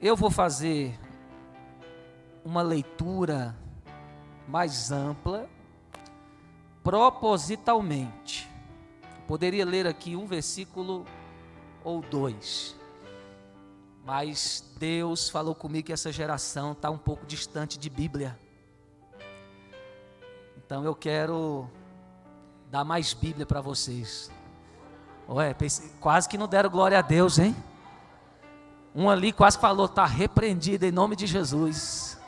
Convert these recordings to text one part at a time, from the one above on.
Eu vou fazer uma leitura mais ampla, propositalmente. Poderia ler aqui um versículo ou dois, mas Deus falou comigo que essa geração está um pouco distante de Bíblia. Então eu quero dar mais Bíblia para vocês. Ué, quase que não deram glória a Deus, hein? Um ali quase falou, está repreendido em nome de Jesus.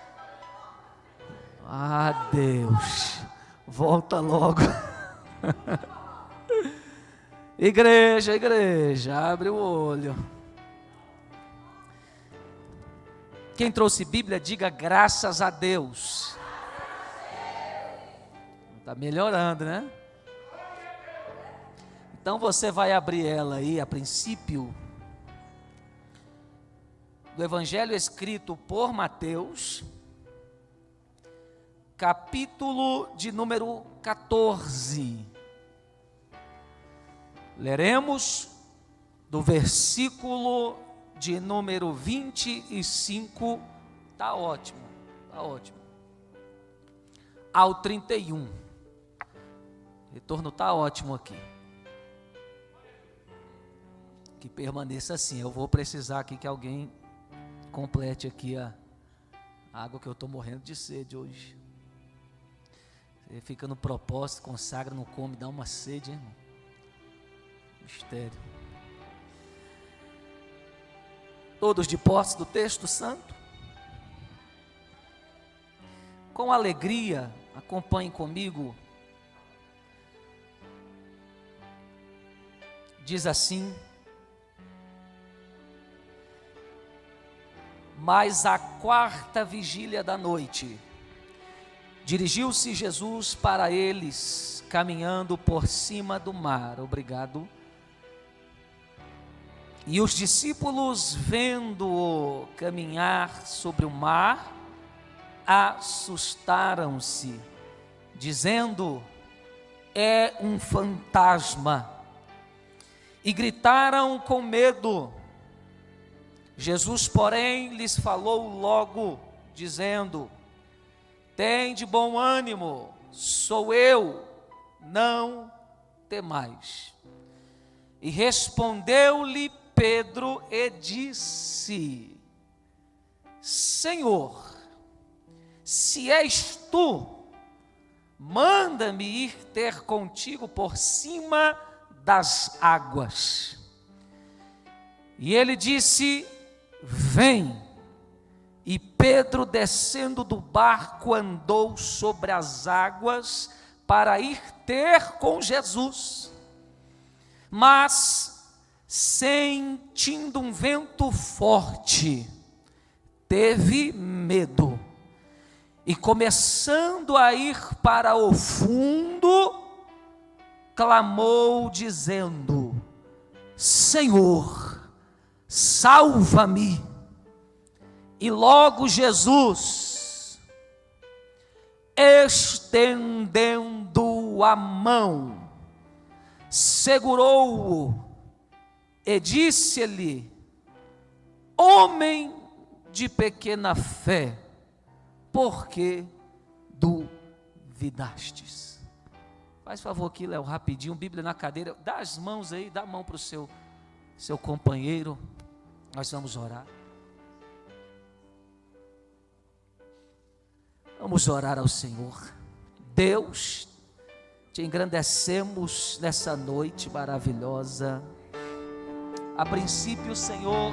Ah, Deus, volta logo. Igreja, abre o olho. Quem trouxe Bíblia, diga graças a Deus. Está melhorando, né? Então você vai abrir ela aí, a princípio, do Evangelho escrito por Mateus, capítulo de número 14. Leremos do versículo de número 25, tá ótimo, ao 31. O retorno tá ótimo aqui. Que permaneça assim. Eu vou precisar aqui que alguém complete aqui a água, que eu estou morrendo de sede hoje. Você fica no propósito, consagra, não come, dá uma sede, hein, irmão? Mistério. Todos de posse do texto santo? Com alegria, acompanhem comigo. Diz assim: mas à quarta vigília da noite, dirigiu-se Jesus para eles, caminhando por cima do mar. Obrigado. E os discípulos, vendo-o caminhar sobre o mar, assustaram-se, dizendo: é um fantasma. E gritaram com medo. Jesus, porém, lhes falou logo, dizendo: tende bom ânimo, sou eu, não temais. E respondeu-lhe Pedro e disse: Senhor, se és tu, manda-me ir ter contigo por cima das águas. E ele disse: vem. E Pedro, descendo do barco, andou sobre as águas para ir ter com Jesus. Mas, sentindo um vento forte, teve medo. E começando a ir para o fundo, clamou dizendo: Senhor, salva-me. E logo Jesus, estendendo a mão, segurou-o e disse-lhe: homem de pequena fé, por que duvidastes? Faz favor aqui, Léo, rapidinho, Bíblia na cadeira, dá as mãos aí, dá a mão para o seu companheiro, nós vamos orar. Vamos orar ao Senhor. Deus, te engrandecemos nessa noite maravilhosa. A princípio, Senhor,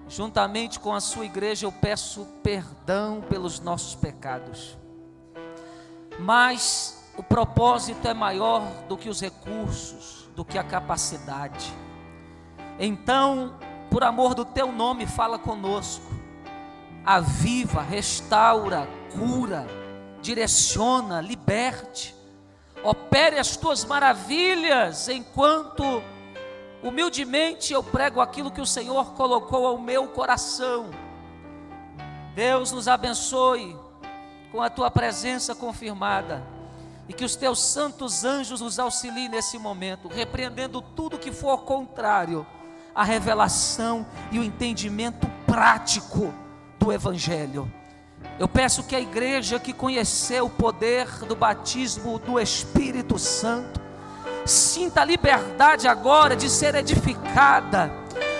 juntamente com a sua igreja, eu peço perdão pelos nossos pecados. Mas o propósito é maior do que os recursos, do que a capacidade. Então, por amor do teu nome, fala conosco. Aviva, restaura, cura, direciona, liberte, opere as tuas maravilhas, enquanto humildemente eu prego aquilo que o Senhor colocou ao meu coração. Deus nos abençoe com a tua presença confirmada, e que os teus santos anjos nos auxiliem nesse momento, repreendendo tudo que for contrário à revelação e o entendimento pleno prático do Evangelho. Eu peço que a igreja que conheceu o poder do batismo do Espírito Santo sinta a liberdade agora de ser edificada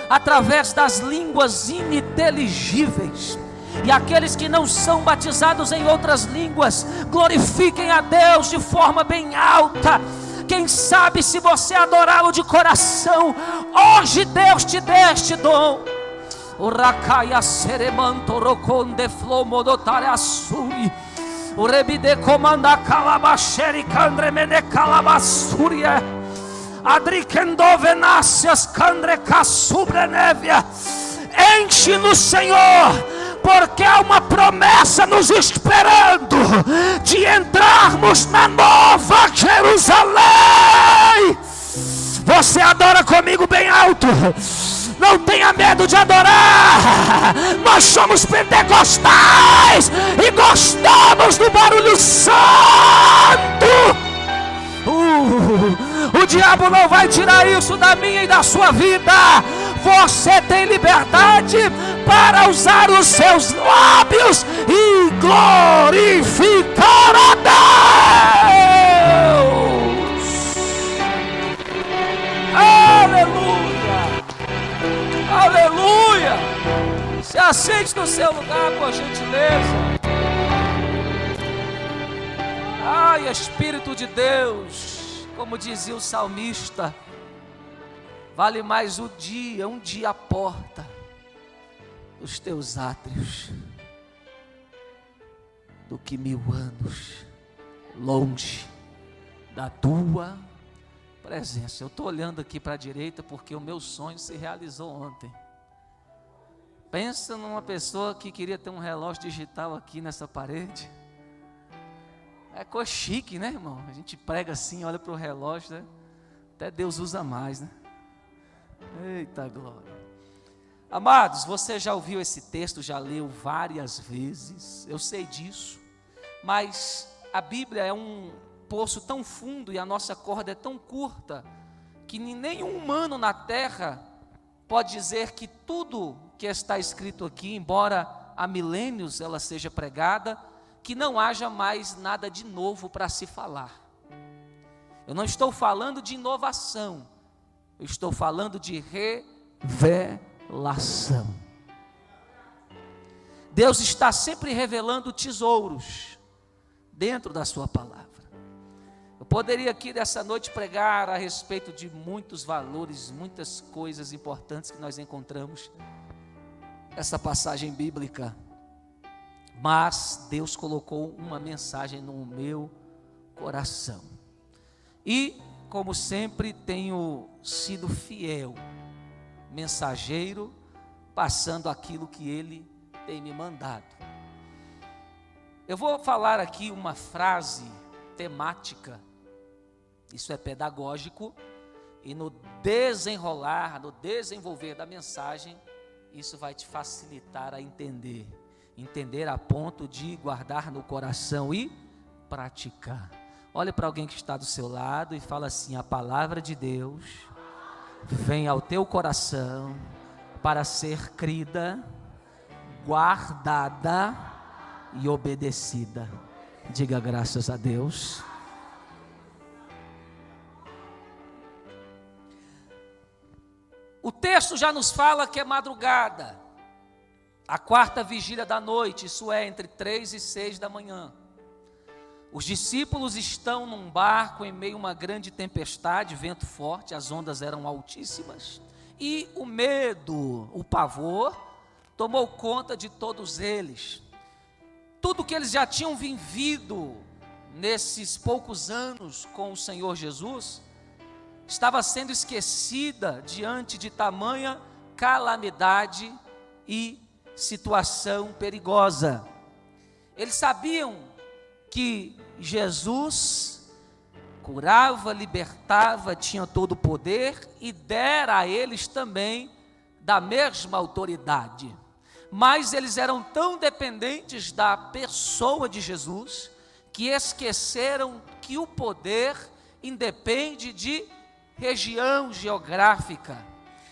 através das línguas ininteligíveis. E aqueles que não são batizados em outras línguas, glorifiquem a Deus de forma bem alta. Quem sabe, se você adorá-lo de coração, hoje Deus te dê este dom. O Rakaya Seremanto Roconde Flomodotare Assuri, o Rebide Comanda Calabacheri Candre Mene Calabassuria, Adrikendovenácias Candre Cassubrenevia. Enche-nos, Senhor, porque há uma promessa nos esperando de entrarmos na Nova Jerusalém. Você adora comigo bem alto. Não tenha medo de adorar. Nós somos pentecostais e gostamos do barulho santo. O diabo não vai tirar isso da minha e da sua vida. Você tem liberdade para usar os seus lábios e glorificar a Deus. Aleluia, aleluia. Se assente no seu lugar, por gentileza. Ai, Espírito de Deus, como dizia o salmista, vale mais um dia à porta dos teus átrios, do que 1000 anos longe da tua presença. Eu estou olhando aqui para a direita porque o meu sonho se realizou ontem. Pensa numa pessoa que queria ter um relógio digital aqui nessa parede. É coisa chique, né, irmão? A gente prega assim, olha para o relógio, né? Até Deus usa mais, né? Eita glória. Amados, você já ouviu esse texto, já leu várias vezes, eu sei disso, mas a Bíblia é um poço tão fundo e a nossa corda é tão curta, que nenhum humano na terra pode dizer que tudo que está escrito aqui, embora há milênios ela seja pregada, que não haja mais nada de novo para se falar. Eu não estou falando de inovação, eu estou falando de revelação. Deus está sempre revelando tesouros dentro da sua palavra. Eu poderia aqui dessa noite pregar a respeito de muitos valores, muitas coisas importantes que nós encontramos nessa passagem bíblica, mas Deus colocou uma mensagem no meu coração. E, como sempre, tenho sido fiel, mensageiro, passando aquilo que Ele tem me mandado. Eu vou falar aqui uma frase temática, isso é pedagógico, e no desenrolar, no desenvolver da mensagem, isso vai te facilitar a entender a ponto de guardar no coração e praticar. Olhe para alguém que está do seu lado e fala assim: a palavra de Deus vem ao teu coração para ser crida, guardada e obedecida. Diga graças a Deus. O texto já nos fala que é madrugada, a quarta vigília da noite, isso é, entre 3 e 6 da manhã. Os discípulos estão num barco em meio a uma grande tempestade, vento forte, as ondas eram altíssimas, e o medo, o pavor, tomou conta de todos eles. Tudo que eles já tinham vivido nesses poucos anos com o Senhor Jesus, estava sendo esquecida diante de tamanha calamidade e situação perigosa. Eles sabiam que Jesus curava, libertava, tinha todo o poder e dera a eles também da mesma autoridade. Mas eles eram tão dependentes da pessoa de Jesus que esqueceram que o poder independe de região geográfica.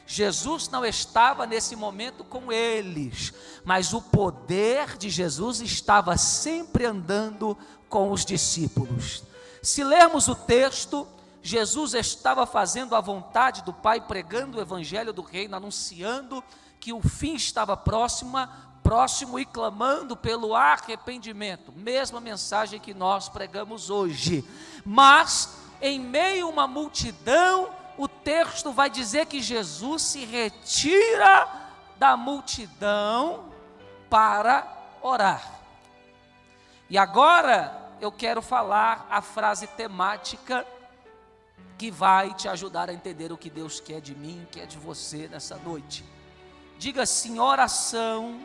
Jesus não estava nesse momento com eles, mas o poder de Jesus estava sempre andando com os discípulos. Se lermos o texto, Jesus estava fazendo a vontade do Pai, pregando o evangelho do reino, anunciando que o fim estava próximo e clamando pelo arrependimento. Mesma mensagem que nós pregamos hoje. Mas, em meio a uma multidão, o texto vai dizer que Jesus se retira da multidão para orar. E agora eu quero falar a frase temática que vai te ajudar a entender o que Deus quer de mim, quer de você nessa noite. Diga assim: oração.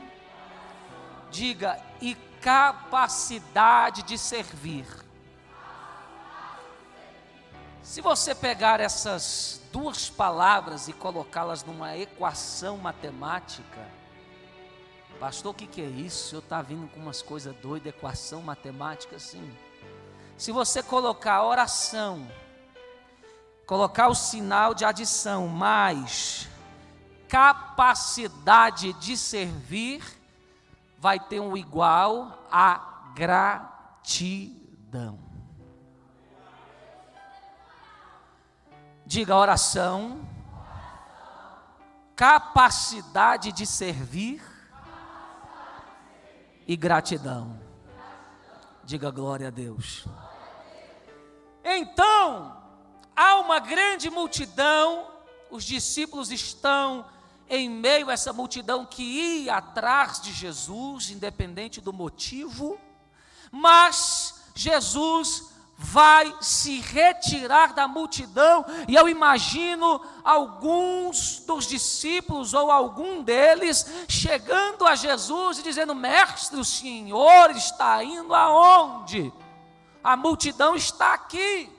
Diga: e capacidade de servir. Se você pegar essas duas palavras e colocá-las numa equação matemática, pastor, o que é isso? Eu estou vindo com umas coisas doidas, equação matemática assim. Se você colocar oração, colocar o sinal de adição, mais capacidade de servir, vai ter um igual a gratidão. Diga: oração, capacidade de servir e gratidão. Diga glória a Deus. Então, há uma grande multidão, os discípulos estão em meio a essa multidão que ia atrás de Jesus, independente do motivo, mas Jesus vai se retirar da multidão, e eu imagino alguns dos discípulos, ou algum deles, chegando a Jesus e dizendo: mestre, o Senhor está indo aonde? A multidão está aqui.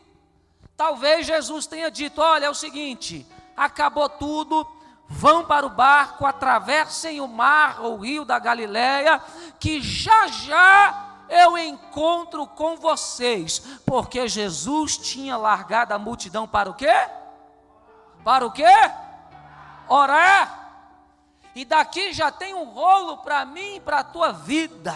Talvez Jesus tenha dito: olha, é o seguinte, acabou tudo, vão para o barco, atravessem o mar ou o rio da Galileia, que já já eu encontro com vocês. Porque Jesus tinha largado a multidão para o quê? Para o quê? Orar. E daqui já tem um rolo para mim e para a tua vida.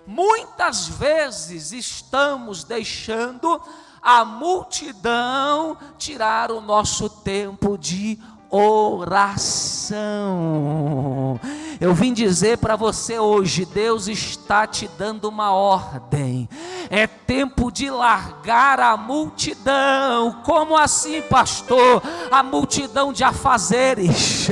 Muitas vezes estamos deixando a multidão tirar o nosso tempo de oração. Eu vim dizer para você hoje: Deus está te dando uma ordem. É tempo de largar a multidão. Como assim, pastor? A multidão de afazeres,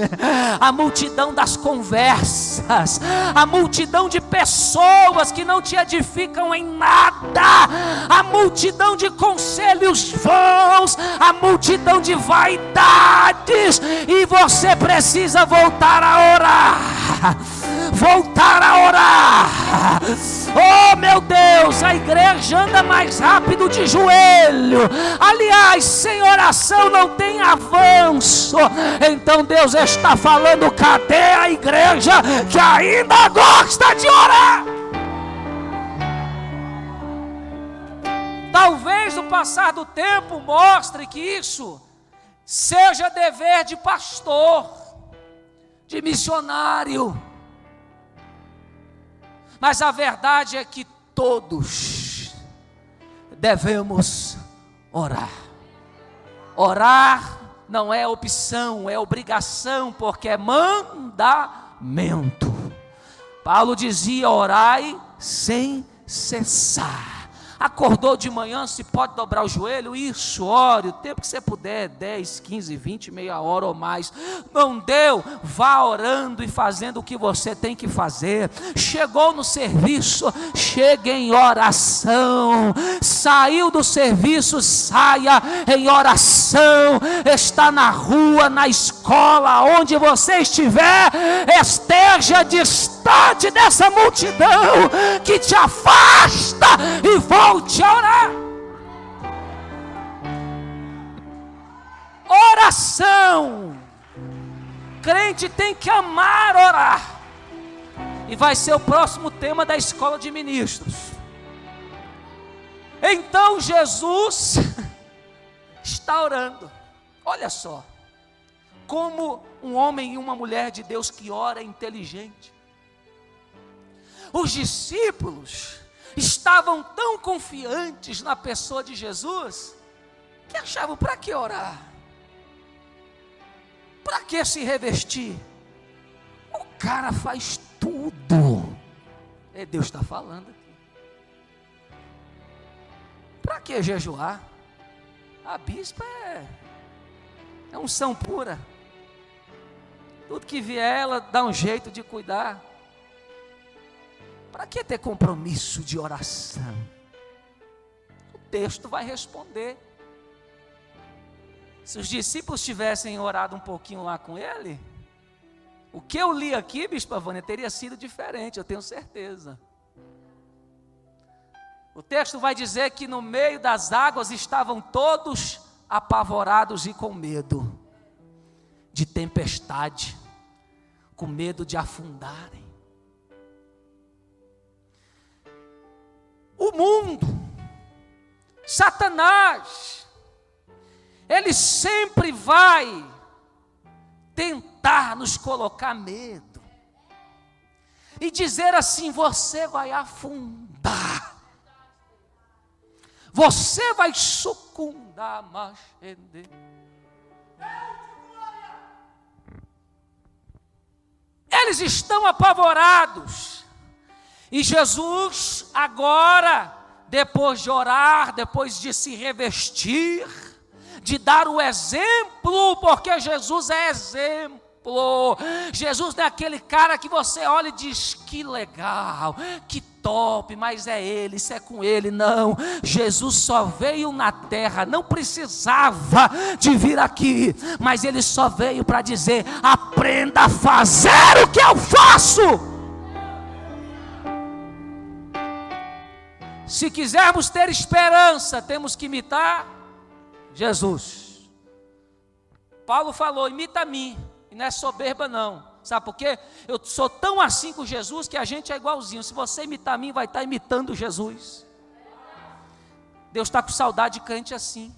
a multidão das conversas, a multidão de pessoas que não te edificam em nada, a multidão de conselhos vãos, a multidão de vaidades. E você precisa voltar a orar. Voltar a orar. Oh meu Deus, a igreja anda mais rápido de joelho. Aliás, sem oração não tem avanço. Então Deus está falando: cadê a igreja que ainda gosta de orar? Talvez o passar do tempo mostre que isso seja dever de pastor, de missionário. Mas a verdade é que todos devemos orar. Orar não é opção, é obrigação, porque é mandamento. Paulo dizia: orai sem cessar. Acordou de manhã, se pode dobrar o joelho? Isso, ore o tempo que você puder, 10, 15, 20, meia hora ou mais. Não deu? Vá orando e fazendo o que você tem que fazer. Chegou no serviço, chegue em oração. Saiu do serviço, saia em oração. Está na rua, na escola, onde você estiver, esteja distante dessa multidão que te afasta e volte a orar. Oração. Crente tem que amar orar. E vai ser o próximo tema da escola de ministros. Então Jesus está orando. Olha só, como um homem e uma mulher de Deus que ora é inteligente. Os discípulos estavam tão confiantes na pessoa de Jesus, que achavam: para que orar? Para que se revestir? O cara faz tudo. Deus está falando aqui. Para que jejuar? A bispa é unção pura. Tudo que vier, ela dá um jeito de cuidar. Para que ter compromisso de oração? O texto vai responder. Se os discípulos tivessem orado um pouquinho lá com ele, o que eu li aqui, bispa Vânia, teria sido diferente, eu tenho certeza. O texto vai dizer que no meio das águas estavam todos apavorados e com medo de tempestade, com medo de afundarem. O mundo, Satanás, ele sempre vai tentar nos colocar medo e dizer assim: você vai afundar, você vai sucundar, eles estão apavorados. E Jesus agora, depois de orar, depois de se revestir, de dar o exemplo, porque Jesus é exemplo. Jesus não é aquele cara que você olha e diz: que legal, que top, mas é ele, isso é com ele. Não, Jesus só veio na terra, não precisava de vir aqui, mas ele só veio para dizer: aprenda a fazer o que eu faço. Se quisermos ter esperança, temos que imitar Jesus. Paulo falou: imita a mim, e não é soberba não. Sabe por quê? Eu sou tão assim com Jesus que a gente é igualzinho. Se você imitar a mim, vai estar imitando Jesus. Deus está com saudade de crente assim,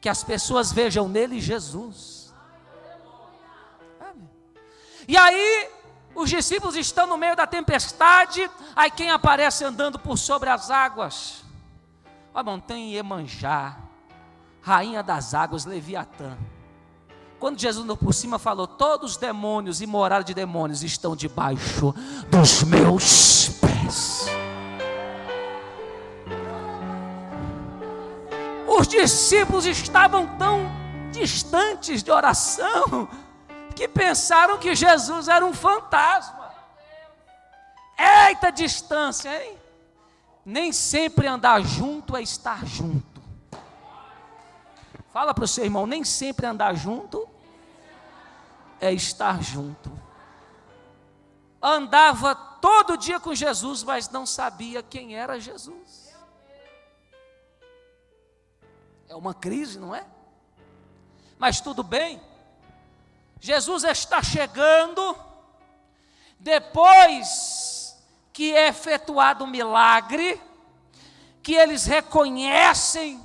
que as pessoas vejam nele Jesus. E aí os discípulos estão no meio da tempestade. Aí quem aparece andando por sobre as águas? A montanha Iemanjá, rainha das águas, Leviatã. Quando Jesus andou por cima, falou: todos os demônios e morada de demônios estão debaixo dos meus pés. Os discípulos estavam tão distantes de oração que pensaram que Jesus era um fantasma. Eita distância, hein? Nem sempre andar junto é estar junto. Fala para o seu irmão: nem sempre andar junto é estar junto. Andava todo dia com Jesus, mas não sabia quem era Jesus. É uma crise, não é? Mas tudo bem. Jesus está chegando, depois que é efetuado o milagre, que eles reconhecem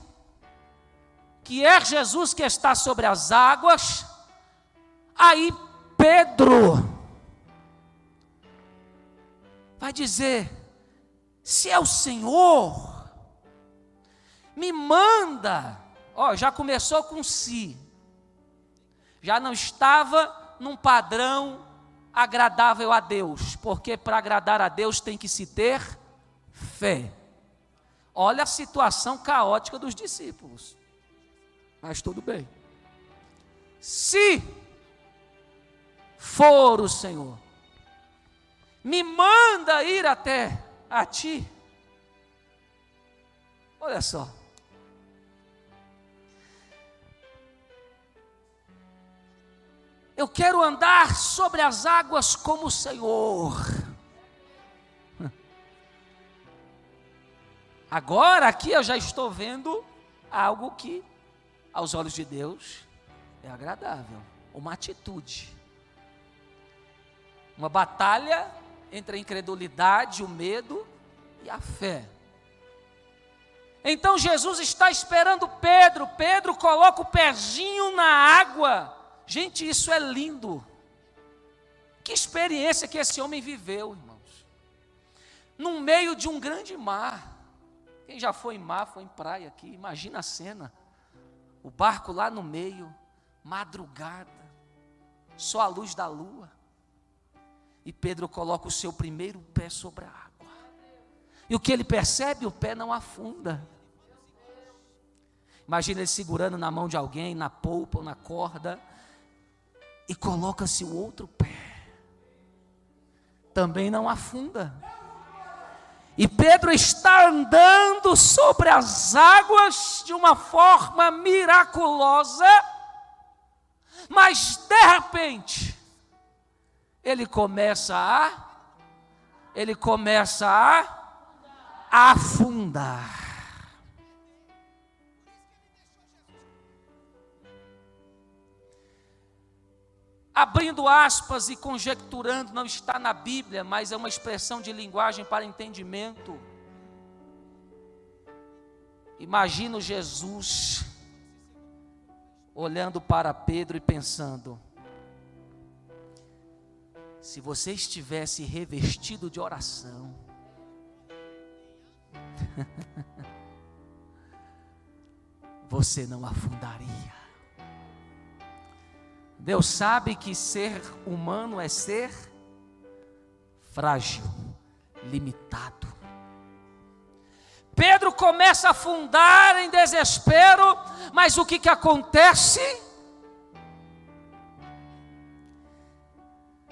que é Jesus que está sobre as águas. Aí Pedro vai dizer: se é o Senhor, me manda. Ó, já começou com si. Já não estava num padrão agradável a Deus, porque para agradar a Deus tem que se ter fé. Olha a situação caótica dos discípulos. Mas tudo bem. Se for o Senhor, me manda ir até a ti. Olha só. Eu quero andar sobre as águas como o Senhor. Agora aqui eu já estou vendo algo que aos olhos de Deus é agradável. Uma atitude. Uma batalha entre a incredulidade, o medo e a fé. Então Jesus está esperando Pedro. Pedro coloca o pezinho na água. Gente, isso é lindo. Que experiência que esse homem viveu, irmãos. No meio de um grande mar. Quem já foi em mar, foi em praia aqui. Imagina a cena. O barco lá no meio, madrugada, só a luz da lua. E Pedro coloca o seu primeiro pé sobre a água. E o que ele percebe? O pé não afunda. Imagina ele segurando na mão de alguém, na polpa ou na corda. E coloca-se o outro pé. Também não afunda. E Pedro está andando sobre as águas de uma forma miraculosa, mas de repente, ele começa a afundar. Abrindo aspas e conjecturando, não está na Bíblia, mas é uma expressão de linguagem para entendimento. Imagino Jesus olhando para Pedro e pensando: se você estivesse revestido de oração, você não afundaria. Deus sabe que ser humano é ser frágil, limitado. Pedro começa a afundar em desespero, mas o que acontece?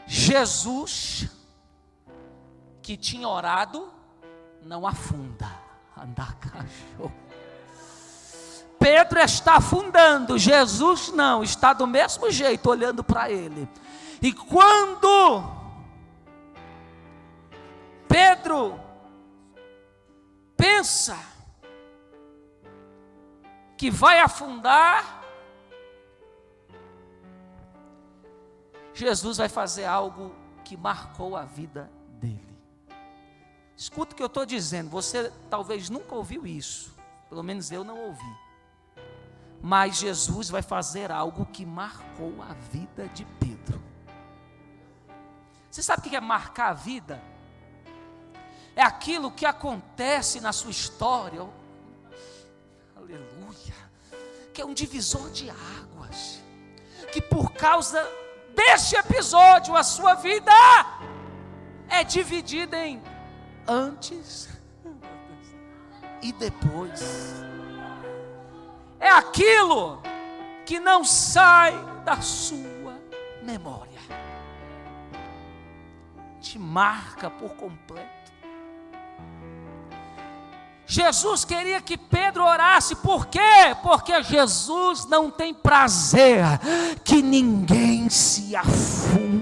Jesus, que tinha orado, não afunda. Andar cachorro. Pedro está afundando, Jesus não, está do mesmo jeito, olhando para ele. E quando Pedro pensa que vai afundar, Jesus vai fazer algo que marcou a vida dele. Escuta o que eu estou dizendo, você talvez nunca ouviu isso, pelo menos eu não ouvi. Mas Jesus vai fazer algo que marcou a vida de Pedro. Você sabe o que é marcar a vida? É aquilo que acontece na sua história, aleluia, que é um divisor de águas, que por causa deste episódio a sua vida é dividida em antes e depois. É aquilo que não sai da sua memória, te marca por completo. Jesus queria que Pedro orasse, por quê? Porque Jesus não tem prazer que ninguém se afunde.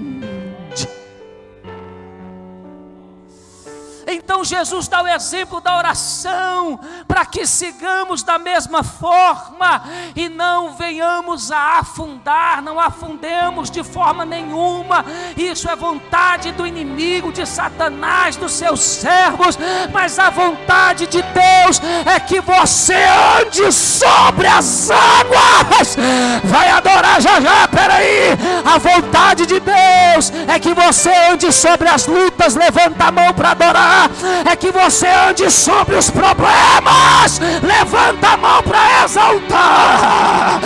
Então Jesus dá o exemplo da oração, para que sigamos da mesma forma, e não venhamos a afundar, não afundemos de forma nenhuma. Isso é vontade do inimigo, de Satanás, dos seus servos, mas a vontade de Deus é que você ande sobre as águas. Vai adorar já, peraí. A vontade de Deus é que você ande sobre as lutas. Levanta a mão para adorar. É que você ande sobre os problemas. Levanta a mão para exaltar.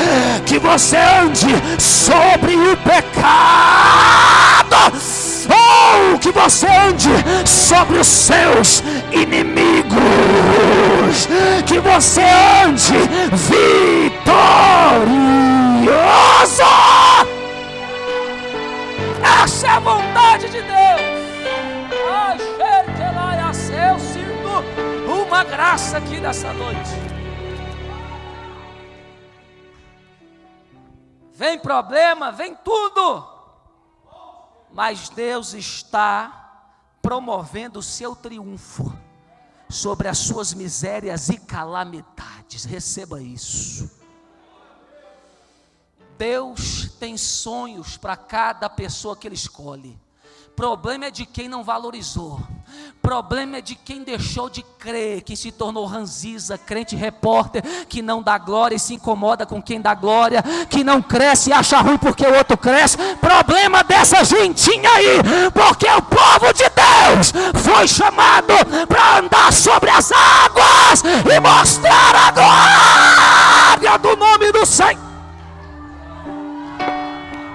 Que você ande sobre o pecado. Ou que você ande sobre os seus inimigos. Que você ande vitorioso. Essa é a vontade de Deus. Eu sinto uma graça aqui nessa noite. Vem problema, vem tudo, mas Deus está promovendo o seu triunfo sobre as suas misérias e calamidades. Receba isso. Deus tem sonhos para cada pessoa que Ele escolhe. Problema é de quem não valorizou. Problema é de quem deixou de crer, que se tornou ranziza, crente repórter, que não dá glória e se incomoda com quem dá glória, que não cresce e acha ruim porque o outro cresce. Problema dessa gentinha aí, porque o povo de Deus foi chamado para andar sobre as águas e mostrar a glória do nome do Senhor.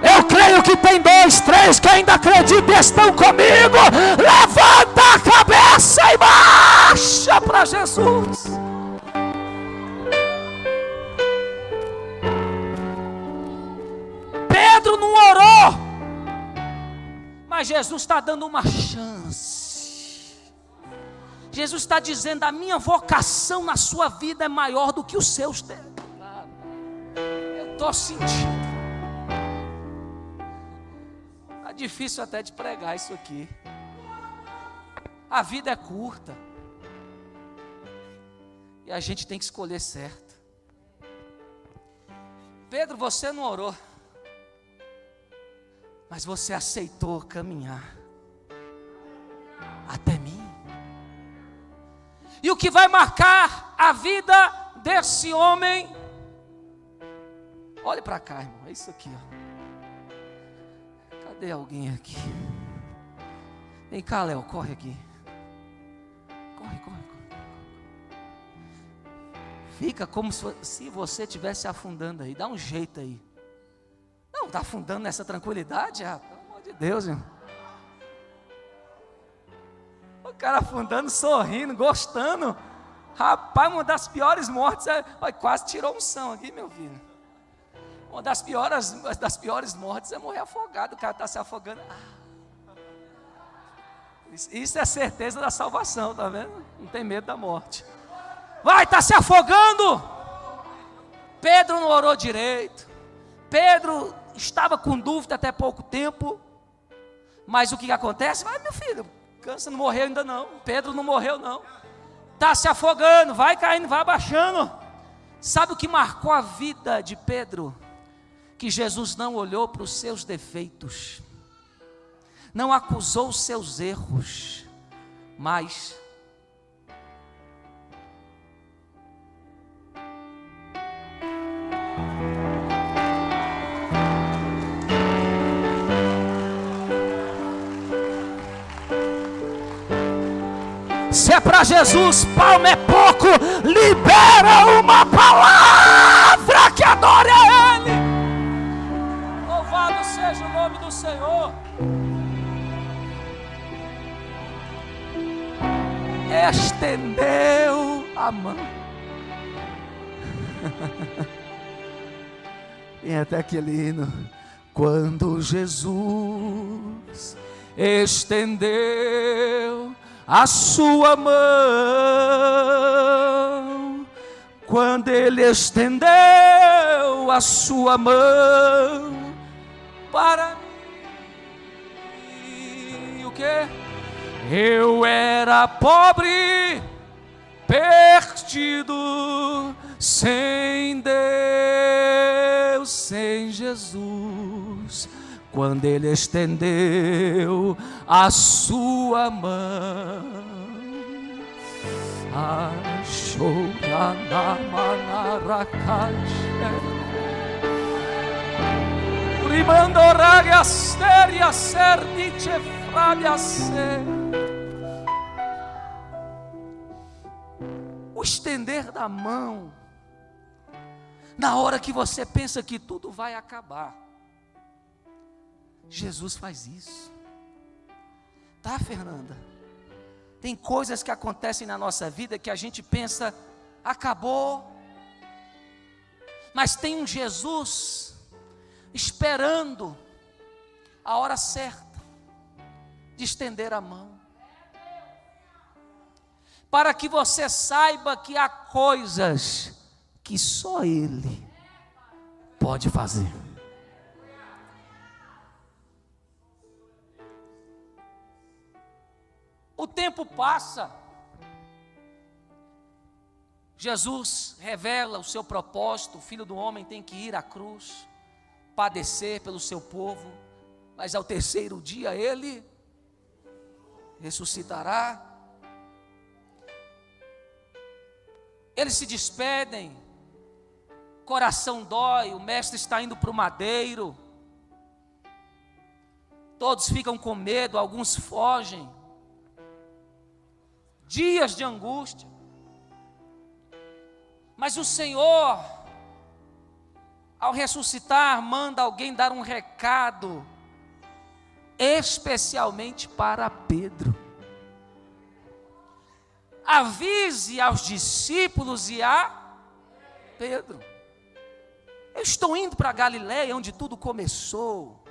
Eu creio que tem 2, 3 que ainda acreditam e estão comigo. Levanta a cabeça e marcha para Jesus. Pedro não orou, mas Jesus está dando uma chance. Jesus está dizendo: a minha vocação na sua vida é maior do que os seus. Eu estou sentindo. Difícil até de pregar isso aqui. A vida é curta e a gente tem que escolher certo. Pedro, você não orou, mas você aceitou caminhar até mim. E o que vai marcar a vida desse homem, olhe para cá, irmão, é isso aqui, ó. Cadê alguém aqui? Vem cá, Léo, corre aqui. Corre. Fica como se você estivesse afundando aí. Dá um jeito aí. Não, está afundando nessa tranquilidade? Ah, pelo amor de Deus, irmão. O cara afundando, sorrindo, gostando. Rapaz, uma das piores mortes quase tirou um som aqui, meu filho. Uma das piores mortes é morrer afogado. O cara está se afogando. Isso é certeza da salvação, tá vendo? Não tem medo da morte. Vai, está se afogando. Pedro não orou direito. Pedro estava com dúvida até pouco tempo. Mas o que acontece? Vai, meu filho, cansa, não morreu ainda não. Pedro não morreu não. Está se afogando, vai caindo, vai abaixando. Sabe o que marcou a vida de Pedro? Que Jesus não olhou para os seus defeitos, não acusou os seus erros, mas se é para Jesus, palma é pouco, libera uma palavra que adore a Ele. Louvado seja o nome do Senhor. Estendeu a mão. Tem até aquele hino. Quando Jesus estendeu a sua mão, quando Ele estendeu a sua mão para mim, o que? Eu era pobre, perdido, sem Deus, sem Jesus. Quando Ele estendeu a sua mão, achou na manaracaxe, urimandoraga asteria serniche frabia ser. O estender da mão, na hora que você pensa que tudo vai acabar, Jesus faz isso. Tá, Fernanda? Tem coisas que acontecem na nossa vida que a gente pensa, acabou. Mas tem um Jesus esperando a hora certa de estender a mão, para que você saiba que há coisas que só Ele pode fazer. O tempo passa, Jesus revela o seu propósito. O Filho do Homem tem que ir à cruz, padecer pelo seu povo, mas ao terceiro dia Ele ressuscitará. Eles se despedem, coração dói, o mestre está indo para o madeiro. Todos ficam com medo, alguns fogem. Dias de angústia. Mas o Senhor, ao ressuscitar, manda alguém dar um recado, especialmente para Pedro. Avise aos discípulos e a Pedro: eu estou indo para Galiléia, onde tudo começou.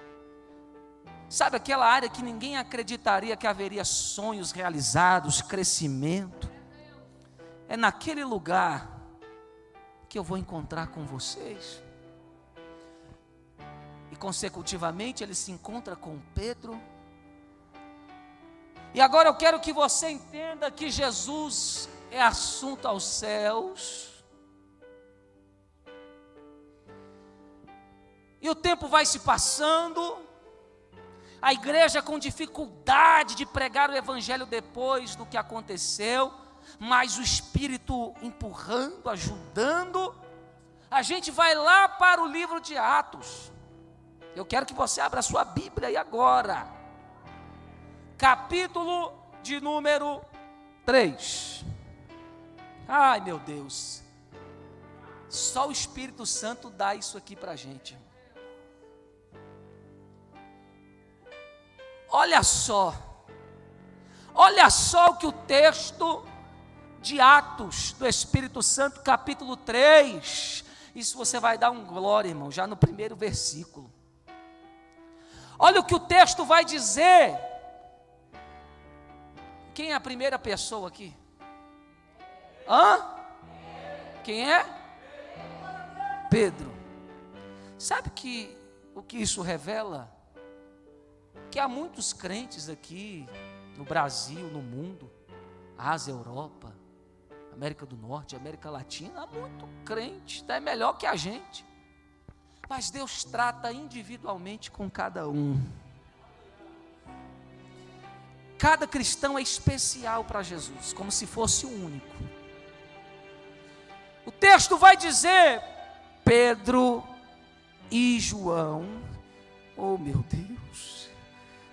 Sabe aquela área que ninguém acreditaria que haveria sonhos realizados, crescimento? É naquele lugar que eu vou encontrar com vocês. E consecutivamente ele se encontra com Pedro. E agora eu quero que você entenda que Jesus é assunto aos céus. E o tempo vai se passando. A igreja com dificuldade de pregar o evangelho depois do que aconteceu, mas o Espírito empurrando, ajudando. A gente vai lá para o livro de Atos. Eu quero que você abra a sua Bíblia aí agora. Capítulo de número 3. Ai, meu Deus. Só o Espírito Santo dá isso aqui para a gente. Olha só o que o texto de Atos do Espírito Santo, capítulo 3, isso você vai dar um glória, irmão, já no primeiro versículo. Olha o que o texto vai dizer. Quem é a primeira pessoa aqui? Quem é? Pedro. Sabe o que isso revela? Que há muitos crentes aqui no Brasil, no mundo, Ásia, Europa, América do Norte, América Latina, há muito crente, até melhor que a gente. Mas Deus trata individualmente com cada um. Cada cristão é especial para Jesus, como se fosse o único. O texto vai dizer: Pedro e João, oh meu Deus,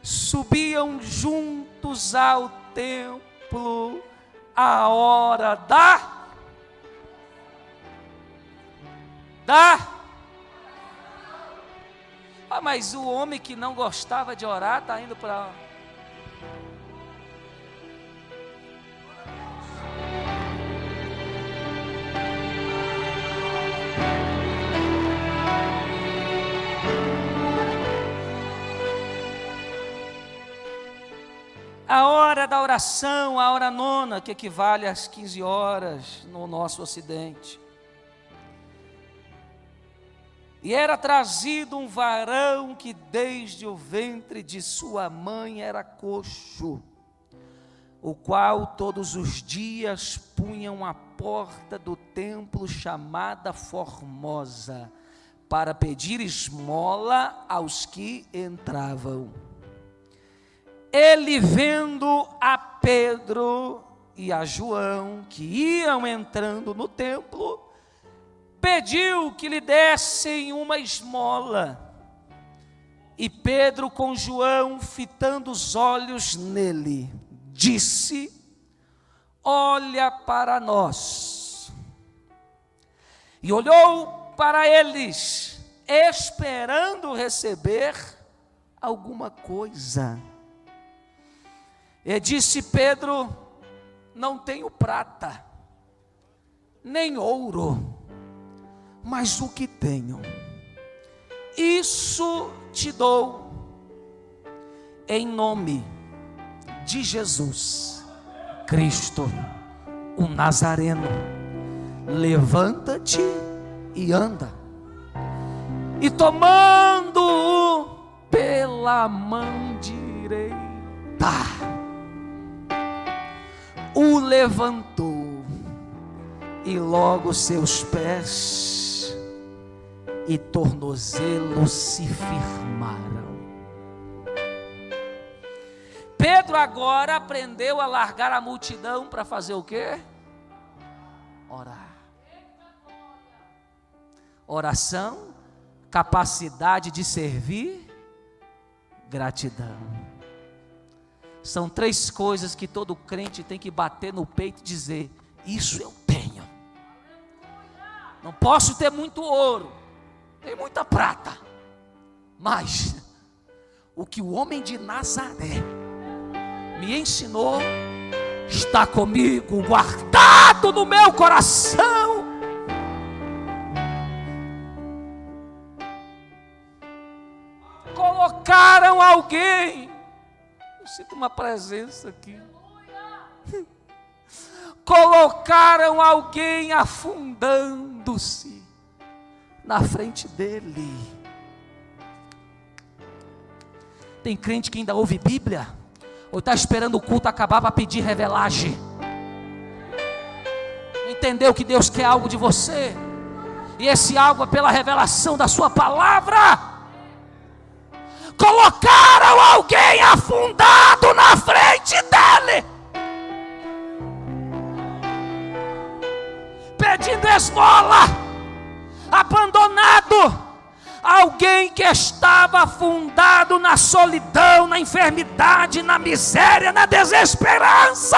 subiam juntos ao templo à hora mas o homem que não gostava de orar está indo para... A hora da oração, a hora nona, que equivale às 15 horas no nosso ocidente. E era trazido um varão que desde o ventre de sua mãe era coxo, o qual todos os dias punham à porta do templo chamada Formosa, para pedir esmola aos que entravam. Ele, vendo a Pedro e a João, que iam entrando no templo, pediu que lhe dessem uma esmola. E Pedro, com João, fitando os olhos nele, disse: olha para nós. E olhou para eles, esperando receber alguma coisa. E disse Pedro: não tenho prata, nem ouro, mas o que tenho, isso te dou. Em nome de Jesus Cristo, o Nazareno, levanta-te e anda. E tomando-o pela mão direita, o levantou, e logo seus pés e tornozelos se firmaram. Pedro agora aprendeu a largar a multidão para fazer o quê? Orar. Oração, capacidade de servir, gratidão. São 3 coisas que todo crente tem que bater no peito e dizer: isso eu tenho. Não posso ter muito ouro, tem muita prata, mas o que o homem de Nazaré me ensinou está comigo, guardado no meu coração. Colocaram alguém, eu sinto uma presença aqui. Colocaram alguém afundando-se na frente dele. Tem crente que ainda ouve Bíblia, ou está esperando o culto acabar para pedir revelagem. Entendeu que Deus quer algo de você, e esse algo é pela revelação da sua palavra. Colocaram alguém afundado na frente dele, pedindo esmola, abandonado. Alguém que estava afundado na solidão, na enfermidade, na miséria, na desesperança.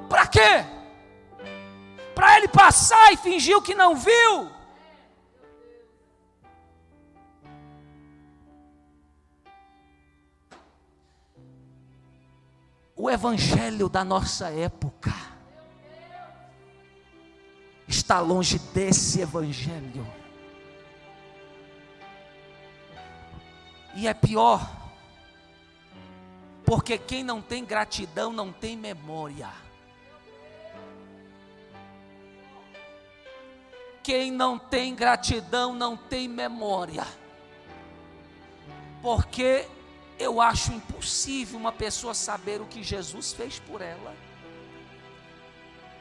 Para quê? Para ele passar e fingir o que não viu? O evangelho da nossa época está longe desse evangelho. E é pior, porque quem não tem gratidão não tem memória. Quem não tem gratidão não tem memória. Porque eu acho impossível uma pessoa saber o que Jesus fez por ela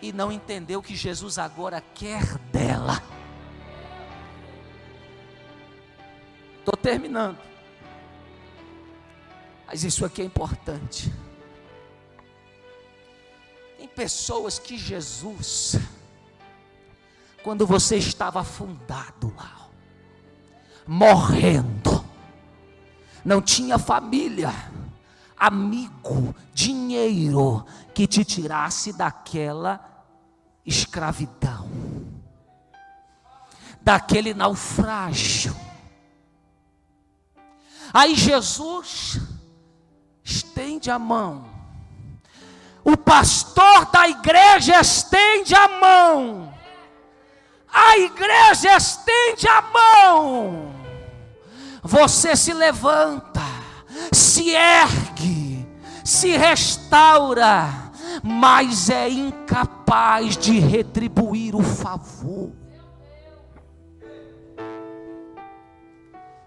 e não entender o que Jesus agora quer dela. Estou terminando, mas isso aqui é importante. Tem pessoas que Jesus, quando você estava afundado lá, morrendo, não tinha família, amigo, dinheiro que te tirasse daquela escravidão, daquele naufrágio. Aí Jesus estende a mão, o pastor da igreja estende a mão, a igreja estende a mão. Você se levanta, se ergue, se restaura, mas é incapaz de retribuir o favor.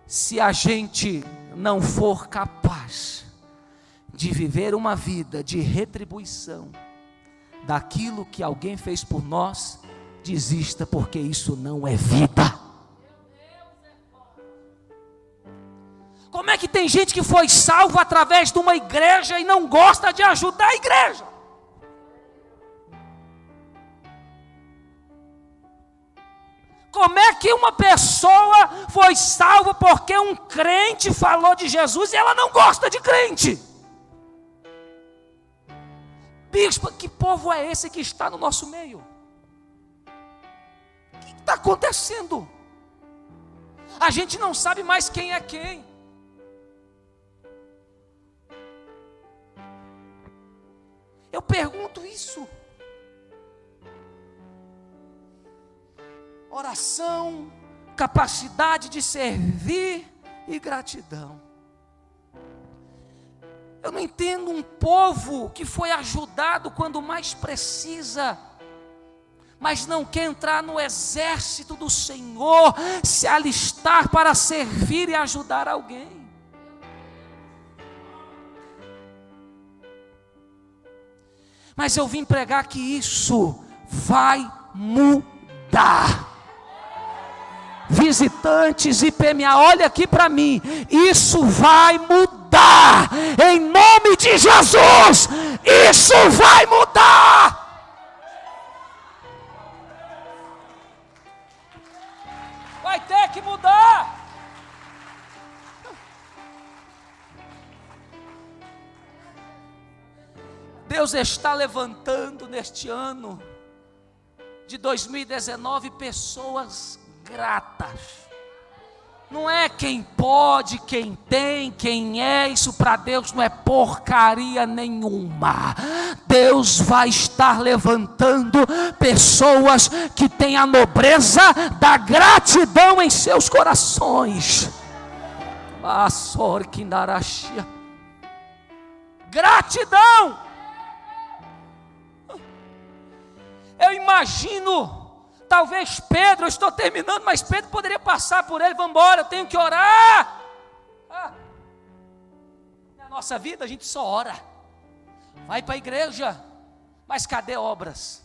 Se a gente não for capaz de viver uma vida de retribuição daquilo que alguém fez por nós, desista, porque isso não é vida. Como é que tem gente que foi salvo através de uma igreja e não gosta de ajudar a igreja? Como é que uma pessoa foi salva porque um crente falou de Jesus e ela não gosta de crente? Bispo, que povo é esse que está no nosso meio? O que está acontecendo? A gente não sabe mais quem é quem. Eu pergunto isso. Oração, capacidade de servir e gratidão. Eu não entendo um povo que foi ajudado quando mais precisa, mas não quer entrar no exército do Senhor, se alistar para servir e ajudar alguém. Mas eu vim pregar que isso vai mudar. Visitantes IPMA, olha aqui para mim, isso vai mudar. mudar, em nome de Jesus, isso vai mudar. Vai ter que mudar. Deus está levantando neste ano de 2019 pessoas gratas. Não é quem pode, quem tem, quem é, isso para Deus não é porcaria nenhuma. Deus vai estar levantando pessoas que têm a nobreza da gratidão em seus corações. Gratidão. Eu imagino. Talvez Pedro, eu estou terminando, mas Pedro poderia passar por ele, vamos embora, eu tenho que orar. Na nossa vida a gente só ora, vai para a igreja, mas cadê obras?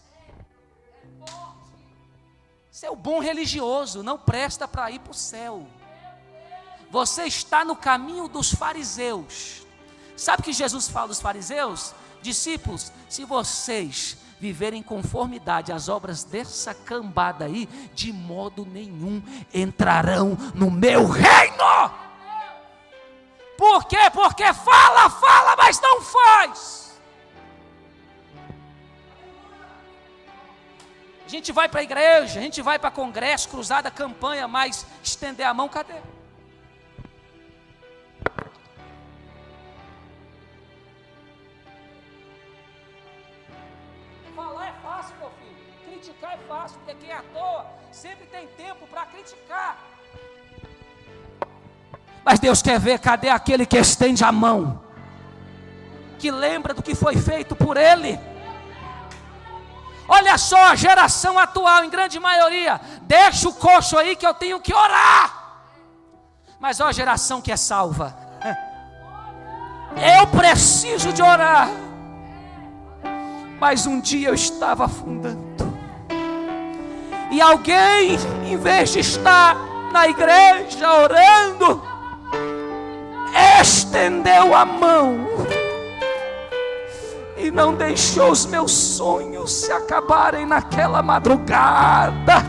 Você é o bom religioso, não presta para ir para o céu. Você está no caminho dos fariseus. Sabe o que Jesus fala dos fariseus? Discípulos, se vocês viver em conformidade às obras dessa cambada aí, de modo nenhum entrarão no meu reino. Por quê? Porque fala, mas não faz. A gente vai para a igreja, a gente vai para congresso, cruzada, campanha, mas estender a mão, cadê? Criticar é fácil, porque quem é à toa sempre tem tempo para criticar. Mas Deus quer ver, cadê aquele que estende a mão, que lembra do que foi feito por Ele? Olha só, a geração atual, em grande maioria, deixa o coxo aí que eu tenho que orar. Mas olha a geração que é salva. Eu preciso de orar. Mas um dia eu estava afundando. E alguém, em vez de estar na igreja orando, estendeu a mão e não deixou os meus sonhos se acabarem naquela madrugada.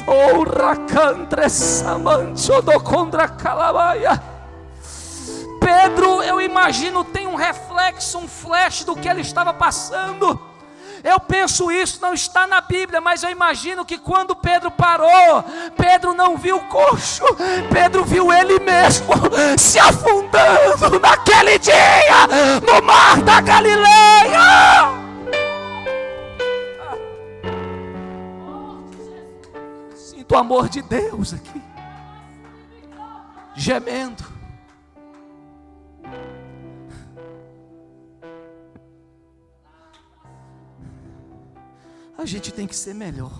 Oh, racantre samancho do contra calabaia. Pedro, eu imagino, tem um reflexo, um flash do que ele estava passando. Eu penso isso, não está na Bíblia, mas eu imagino que quando Pedro parou, Pedro não viu o coxo, Pedro viu ele mesmo se afundando naquele dia, no mar da Galileia. Sinto o amor de Deus aqui, gemendo. A gente tem que ser melhor.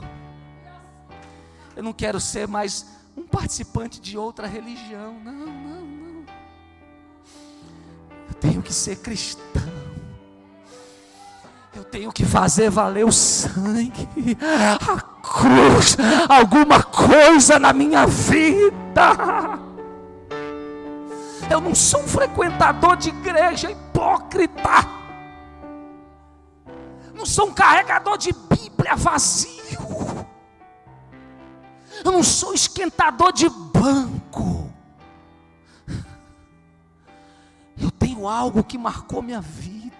Eu não quero ser mais um participante de outra religião. Não. Eu tenho que ser cristão. Eu tenho que fazer valer o sangue, a cruz, alguma coisa na minha vida. Eu não sou um frequentador de igreja hipócrita. Não sou um carregador de Bíblia vazio. Eu não sou esquentador de banco. Eu tenho algo que marcou minha vida.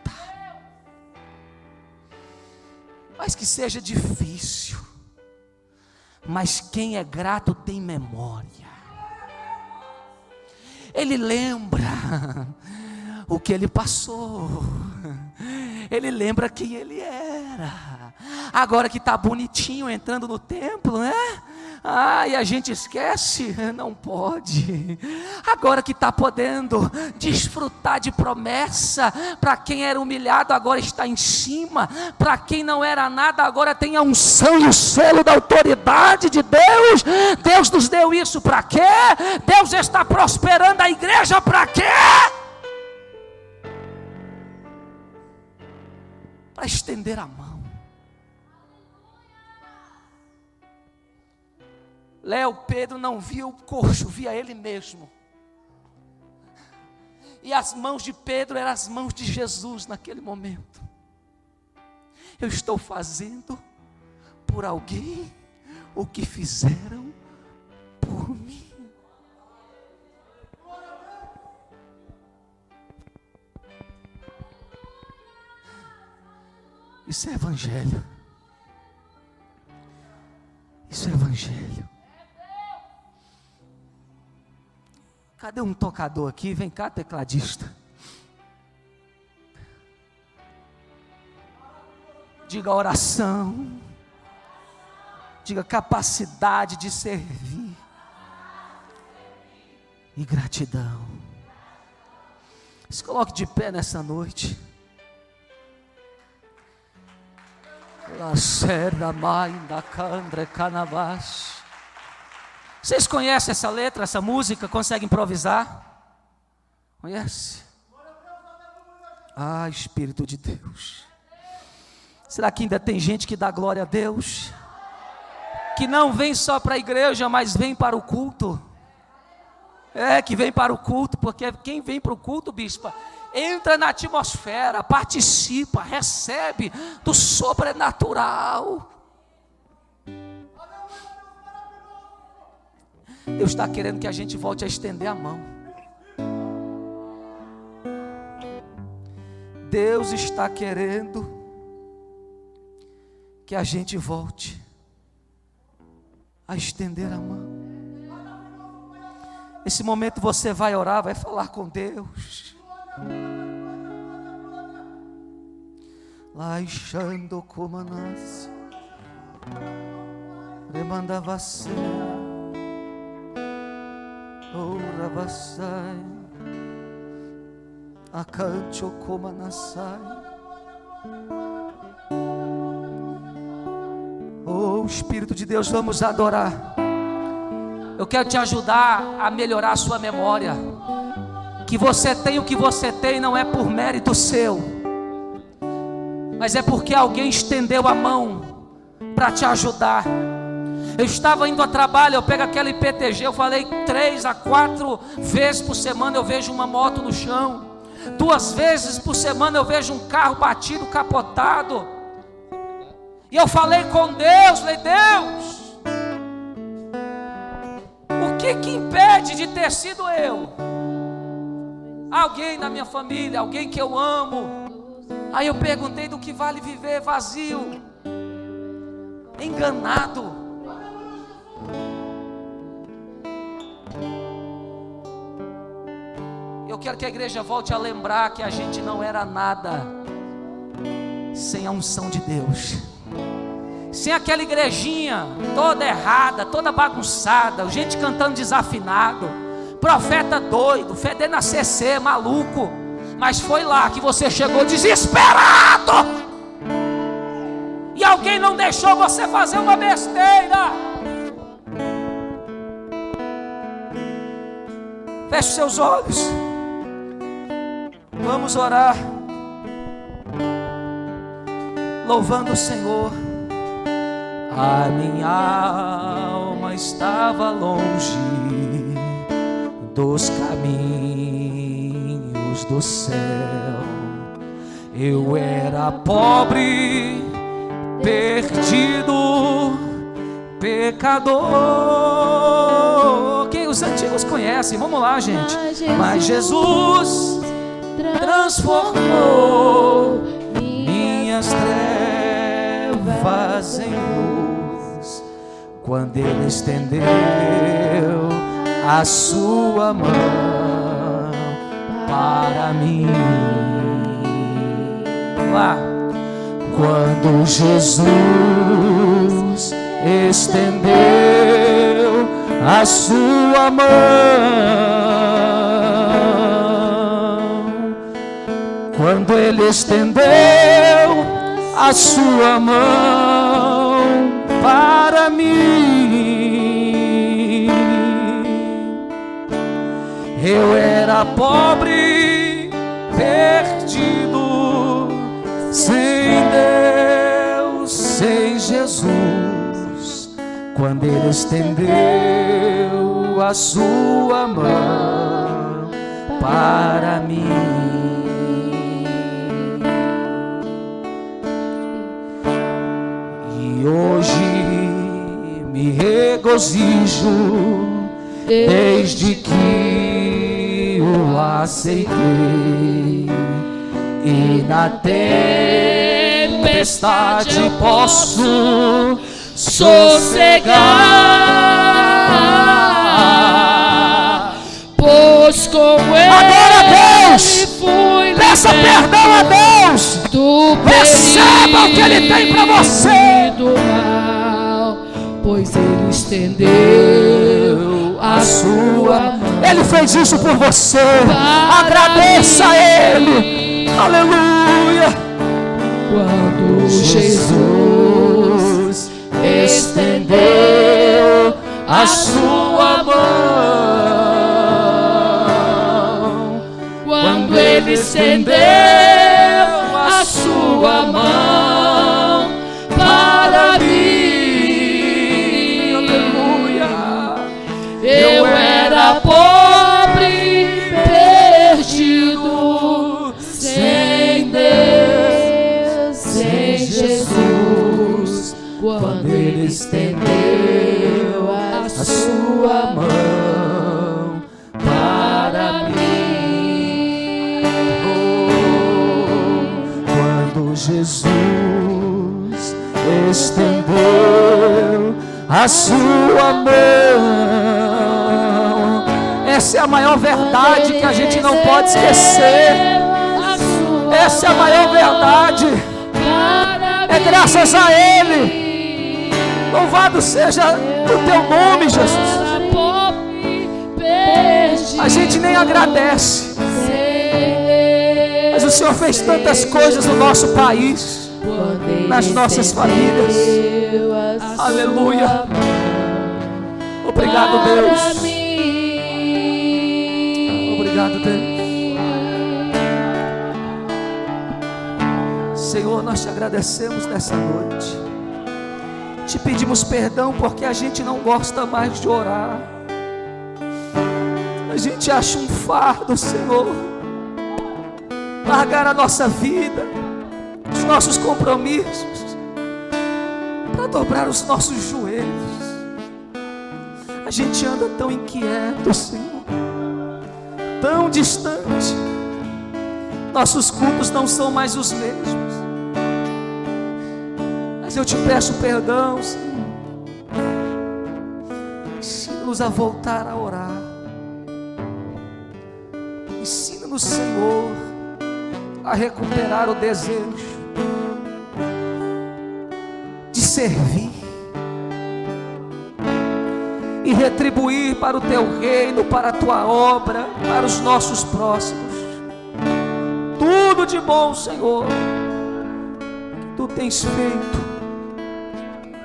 Mas que seja difícil. Mas quem é grato tem memória. Ele lembra o que ele passou. Ele lembra quem ele era. Agora que está bonitinho entrando no templo, né? E a gente esquece, não pode. Agora que está podendo desfrutar de promessa, para quem era humilhado agora está em cima, para quem não era nada agora tem a unção e o selo da autoridade de Deus. Deus nos deu isso para quê? Deus está prosperando a igreja para quê? Para estender a mão. Léo, Pedro não via o coxo, via ele mesmo. E as mãos de Pedro eram as mãos de Jesus naquele momento. Eu estou fazendo por alguém o que fizeram por mim. Isso é evangelho. Isso é evangelho. Cadê um tocador aqui? Vem cá, tecladista. Diga oração. Diga capacidade de servir. E gratidão. Se coloque de pé nessa noite. Vocês conhecem essa letra, essa música? Conseguem improvisar? Conhece? Ah, Espírito de Deus. Será que ainda tem gente que dá glória a Deus? Que não vem só para a igreja, mas vem para o culto? Que vem para o culto, porque quem vem para o culto, bispa, entra na atmosfera, participa, recebe do sobrenatural. Deus está querendo que a gente volte a estender a mão. Deus está querendo que a gente volte a estender a mão. Nesse momento você vai orar, vai falar com Deus. Laixando como nasce, remanda você, ora vassai, acante o como nascai. Oh Espírito de Deus, vamos adorar. Eu quero te ajudar a melhorar a sua memória. Que você tem o que você tem não é por mérito seu, mas é porque alguém estendeu a mão para te ajudar. Eu estava indo a trabalho, eu pego aquela IPTG, eu falei 3 a 4 vezes por semana eu vejo uma moto no chão. 2 vezes por semana eu vejo um carro batido, capotado. E eu falei com Deus, Deus, o que impede de ter sido eu? Alguém na minha família, alguém que eu amo. Aí eu perguntei do que vale viver vazio, enganado. Eu quero que a igreja volte a lembrar que a gente não era nada sem a unção de Deus. Sem aquela igrejinha toda errada, toda bagunçada, gente cantando desafinado, profeta doido, fedendo a CC, maluco. Mas foi lá que você chegou desesperado, e alguém não deixou você fazer uma besteira. Feche seus olhos, vamos orar, louvando o Senhor. A minha alma estava longe dos caminhos do céu. Eu era pobre, perdido, pecador. Quem os antigos conhecem? Vamos lá, gente. Mas Jesus transformou minhas trevas em luz quando Ele estendeu a sua mão para mim. Lá, quando Jesus estendeu a sua mão, quando Ele estendeu a sua mão para mim, eu era pobre, perdido, sem Deus, sem Jesus, quando Ele estendeu a sua mão para mim. E hoje me regozijo desde que o aceitei, e na tempestade posso sossegar, pois com Ele adora a Deus, fui peça perdão a Deus, receba o que Ele tem para você do mal, pois Ele estendeu a sua mão. Ele fez isso por você, agradeça a Ele, aleluia. Quando Jesus estendeu a sua mão, quando Ele estendeu a sua mão para mim, aleluia. Eu era pobre, perdido, sem Deus, sem Jesus, quando Ele estendeu a sua mão para mim. Quando Jesus estendeu a sua mão, essa é a maior verdade que a gente não pode esquecer. Essa é a maior verdade. É graças a Ele. Louvado seja o teu nome, Jesus. A gente nem agradece, mas o Senhor fez tantas coisas no nosso país, nas nossas famílias. Aleluia. Obrigado, Deus. Obrigado, Deus. Senhor, nós te agradecemos nessa noite. Te pedimos perdão porque a gente não gosta mais de orar. A gente acha um fardo, Senhor, largar a nossa vida, os nossos compromissos, para dobrar os nossos joelhos. A gente anda tão inquieto, Senhor, tão distante. Nossos cultos não são mais os mesmos. Mas eu te peço perdão, Senhor. Ensina-nos a voltar a orar. Ensina-nos, Senhor, a recuperar o desejo de servir e retribuir para o teu reino, para a tua obra, para os nossos próximos. Tudo de bom, Senhor, que tu tens feito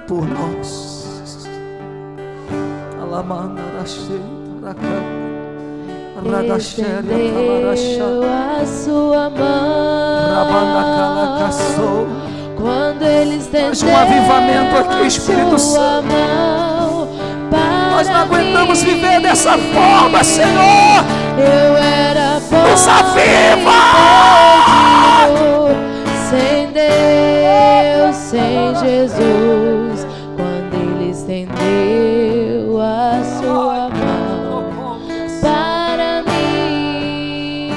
por nós. Estendeu a sua mão, quando Ele estendeu um avivamento aqui, Espírito Santo. Nós não aguentamos viver dessa forma, Senhor. Eu era pobre, nos aviva, sem Deus, sem Jesus, quando Ele estendeu a sua mão para mim.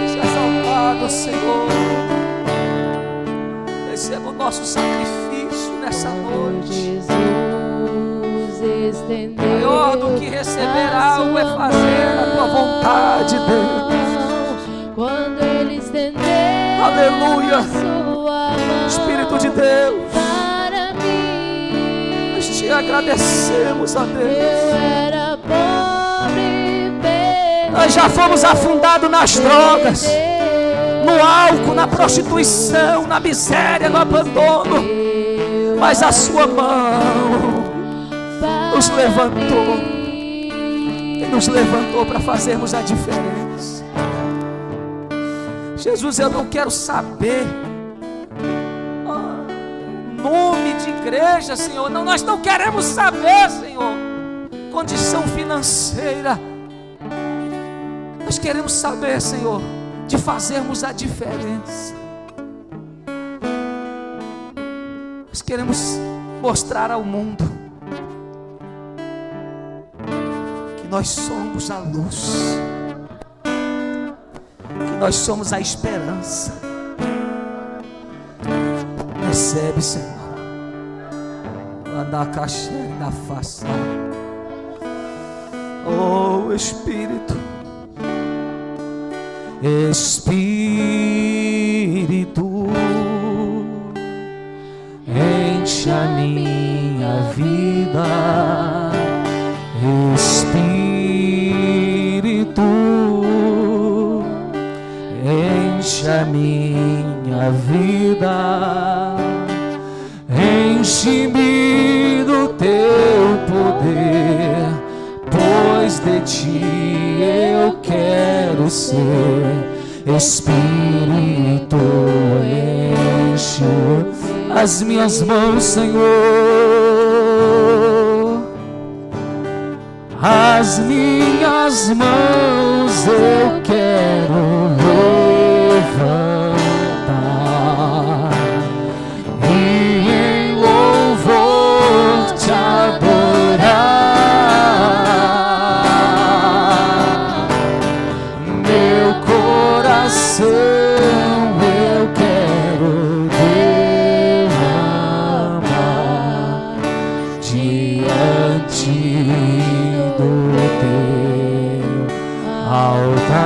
Seja exaltado, Senhor. Receba o nosso sacrifício nessa noite. Jesus estendeu, maior do que receber algo é fazer a tua vontade, Deus. Quando Ele estendeu, aleluia, a sua mão Espírito de Deus, para mim. nós te agradecemos, a Deus. Eu era pobre, nós já fomos afundados nas drogas, no álcool, na prostituição, na miséria, no abandono, mas a sua mão nos levantou e nos levantou para fazermos a diferença. Jesus, eu não quero saber nome de igreja, Senhor. Não, nós não queremos saber, Senhor, condição financeira. Nós queremos saber, Senhor, de fazermos a diferença. Nós queremos mostrar ao mundo que nós somos a luz, que nós somos a esperança. Recebe, Senhor. Anda a caixa na face. Oh Espírito, Espírito, enche a minha vida. Espírito, enche a minha vida. Enche-me do teu poder, pois de ti eu quero ser. Espírito, enche as minhas mãos, Senhor, as minhas mãos eu quero levantar e em louvor te adorar. Meu coração eu quero derramar diante do teu altar.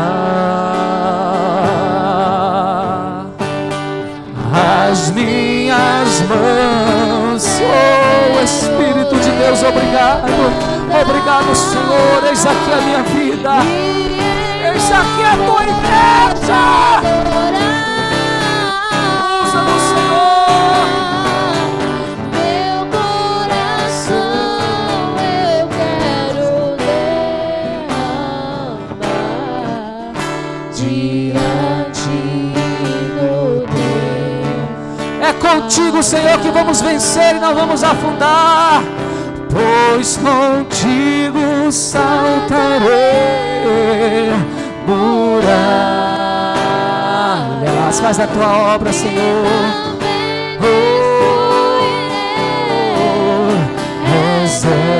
As minhas mãos, oh Espírito de Deus, obrigado, obrigado, Senhor. Eis aqui a minha vida, eis aqui a tua igreja. Usa-nos, Senhor. Meu coração eu quero derramar diante do teu. É contigo, Senhor, que vamos vencer e não vamos afundar, pois contigo saltarei muralhas. Faz a tua obra, Senhor. Oh, exércitos,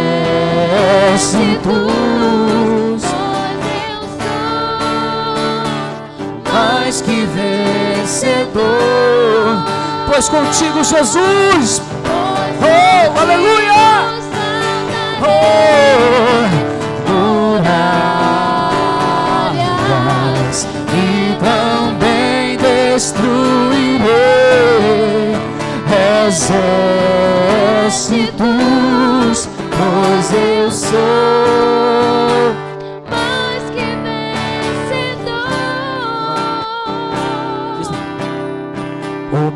mais que vencedor, pois contigo, Jesus. Oh, aleluia! Oh, muralhas e também destruirei exércitos, pois eu sou Mais que vencedor.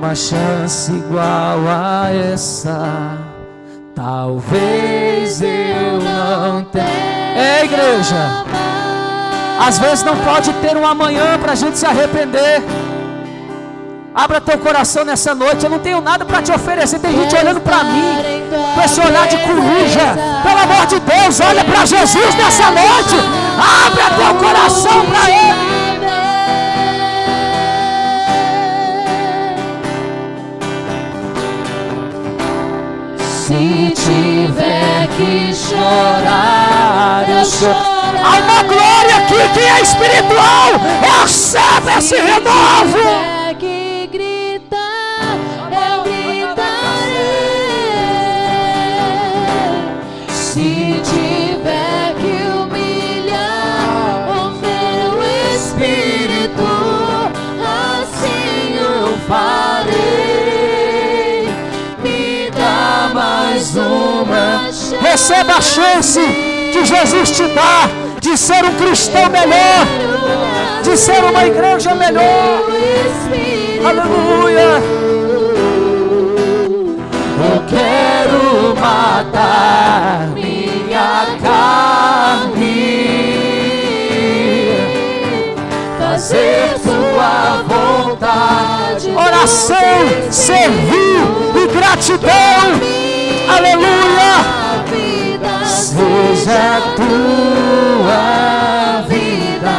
uma chance igual a essa. Talvez eu não tenha. É, igreja, às vezes não pode ter um amanhã para a gente se arrepender. Abra teu coração nessa noite. Eu não tenho nada para te oferecer. Tem gente olhando para mim com esse olhar de coruja. Pelo amor de Deus, olha para Jesus nessa noite. Abra teu coração para Ele. Se tiver que chorar, eu choro. Há uma glória aqui que é espiritual. Recebe esse renovo. Se tiver que gritar, eu gritarei. Se tiver que humilhar o meu espírito, assim eu farei. Me dá mais uma chance. Receba a chance que Jesus te dá de ser um cristão melhor, de ser uma igreja melhor. Aleluia. Eu quero matar minha carne, fazer tua vontade. Oração, servir e gratidão. Aleluia. Seja tua vida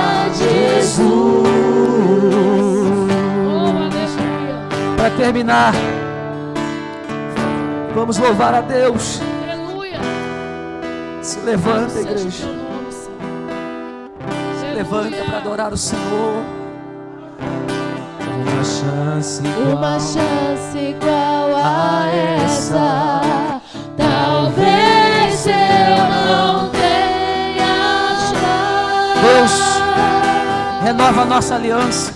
terminar, vamos louvar a Deus. Aleluia. Se levanta, igreja. Se levanta para adorar o Senhor. Uma chance igual a essa, talvez eu não tenha achado. Deus, renova a nossa aliança,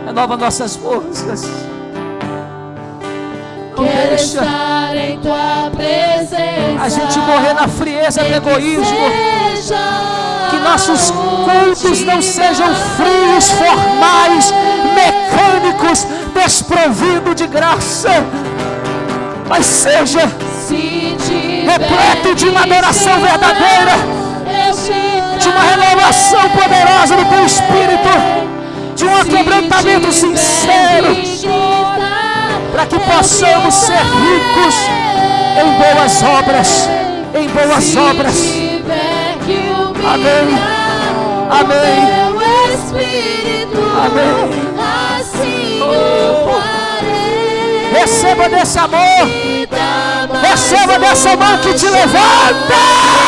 renova nossas forças. Não Quero deixa estar em tua presença, a gente morrer na frieza do egoísmo. Que nossos cultos não sejam frios, formais, mecânicos, desprovidos de graça, mas seja repleto de uma adoração verdadeira, de uma renovação poderosa do teu Espírito, de um quebrantamento sincero, para que possamos ser ricos em boas obras, em boas obras. Amém. Amém. Amém. Receba desse amor. Receba dessa mão que te levanta.